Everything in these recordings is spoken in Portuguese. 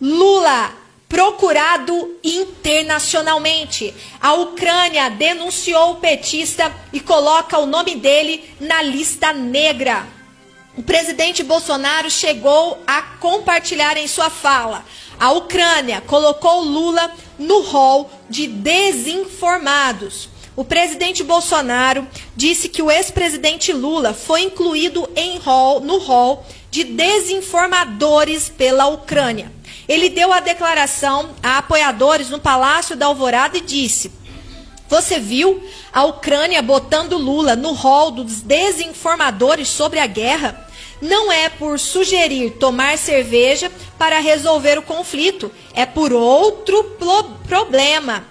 Lula, procurado internacionalmente. A Ucrânia denunciou o petista e coloca o nome dele na lista negra. O presidente Bolsonaro chegou a compartilhar em sua fala: a Ucrânia colocou Lula no rol de desinformados. O presidente Bolsonaro disse que o ex-presidente Lula foi incluído no rol de desinformadores pela Ucrânia. Ele deu a declaração a apoiadores no Palácio da Alvorada e disse: você viu a Ucrânia botando Lula no rol dos desinformadores sobre a guerra? Não é por sugerir tomar cerveja para resolver o conflito, é por outro problema.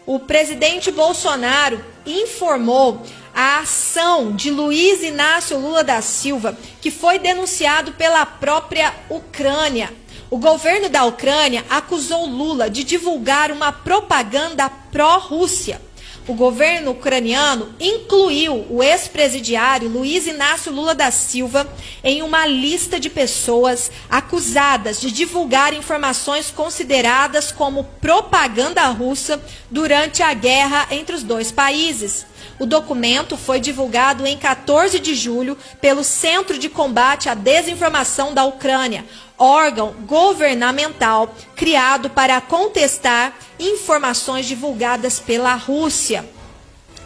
O presidente Bolsonaro informou a ação de Luiz Inácio Lula da Silva, que foi denunciado pela própria Ucrânia. O governo da Ucrânia acusou Lula de divulgar uma propaganda pró-Rússia. O governo ucraniano incluiu o ex-presidiário Luiz Inácio Lula da Silva em uma lista de pessoas acusadas de divulgar informações consideradas como propaganda russa durante a guerra entre os dois países. O documento foi divulgado em 14 de julho pelo Centro de Combate à Desinformação da Ucrânia, órgão governamental criado para contestar informações divulgadas pela Rússia.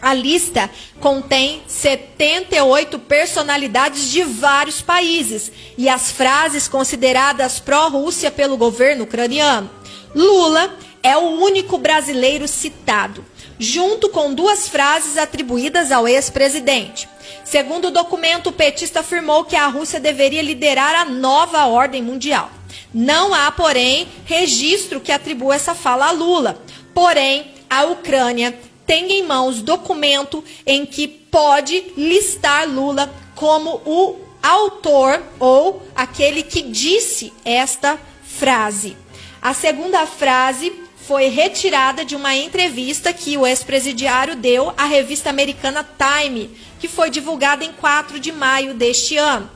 A lista contém 78 personalidades de vários países e as frases consideradas pró-Rússia pelo governo ucraniano. Lula é o único brasileiro citado, junto com 2 frases atribuídas ao ex-presidente. Segundo o documento, o petista afirmou que a Rússia deveria liderar a nova ordem mundial. Não há, porém, registro que atribua essa fala a Lula. Porém, a Ucrânia tem em mãos documento em que pode listar Lula como o autor ou aquele que disse esta frase. A segunda frase foi retirada de uma entrevista que o ex-presidiário deu à revista americana Time, que foi divulgada em 4 de maio deste ano.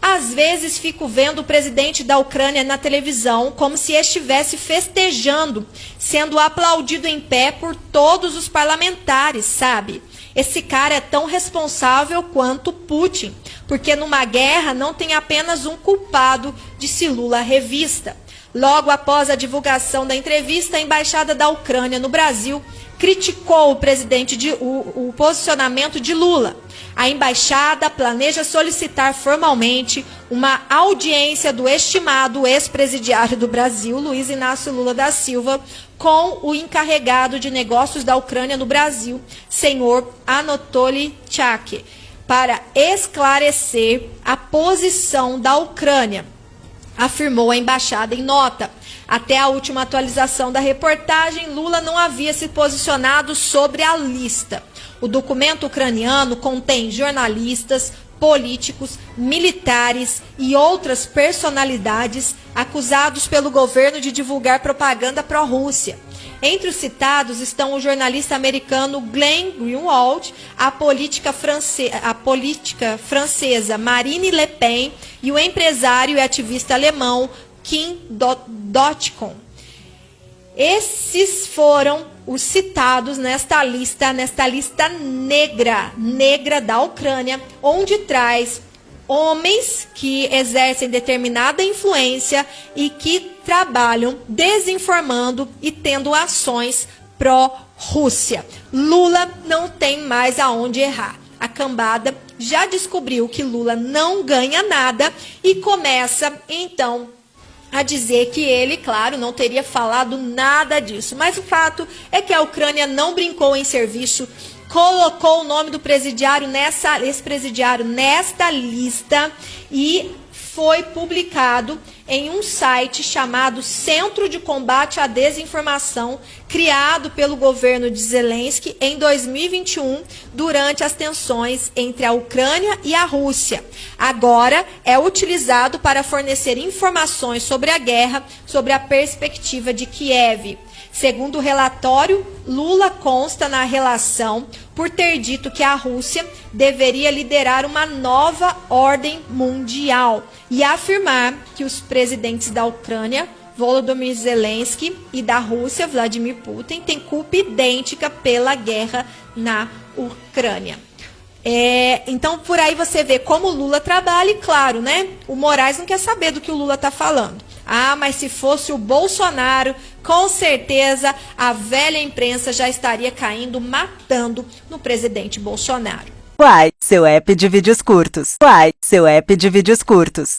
Às vezes fico vendo o presidente da Ucrânia na televisão como se estivesse festejando, sendo aplaudido em pé por todos os parlamentares, sabe? Esse cara é tão responsável quanto Putin, porque numa guerra não tem apenas um culpado, disse Lula à revista. Logo após a divulgação da entrevista, a Embaixada da Ucrânia no Brasil criticou o posicionamento de Lula. A embaixada planeja solicitar formalmente uma audiência do estimado ex-presidiário do Brasil, Luiz Inácio Lula da Silva, com o encarregado de negócios da Ucrânia no Brasil, senhor Anatoly Tchak, para esclarecer a posição da Ucrânia, afirmou a embaixada em nota. Até a última atualização da reportagem, Lula não havia se posicionado sobre a lista. O documento ucraniano contém jornalistas, políticos, militares e outras personalidades acusados pelo governo de divulgar propaganda pró-Rússia. Entre os citados estão o jornalista americano Glenn Greenwald, a política francesa Marine Le Pen e o empresário e ativista alemão Kim Dotcom. Esses foram os citados nesta lista negra da Ucrânia, onde traz homens que exercem determinada influência e que trabalham desinformando e tendo ações pró-Rússia. Lula não tem mais aonde errar. A cambada já descobriu que Lula não ganha nada e começa, então, a dizer que ele, claro, não teria falado nada disso. Mas o fato é que a Ucrânia não brincou em serviço, colocou o nome do ex-presidiário nesta lista e foi publicado em um site chamado Centro de Combate à Desinformação, criado pelo governo de Zelensky em 2021, durante as tensões entre a Ucrânia e a Rússia. Agora é utilizado para fornecer informações sobre a guerra, sobre a perspectiva de Kiev. Segundo o relatório, Lula consta na relação por ter dito que a Rússia deveria liderar uma nova ordem mundial e afirmar que os presidentes da Ucrânia Volodymyr Zelensky e da Rússia, Vladimir Putin, têm culpa idêntica pela guerra na Ucrânia. Então, por aí você vê como o Lula trabalha e, claro, né? O Moraes não quer saber do que o Lula está falando. Ah, mas se fosse o Bolsonaro, com certeza a velha imprensa já estaria caindo, matando no presidente Bolsonaro. Uai, seu app de vídeos curtos. Uai, seu app de vídeos curtos.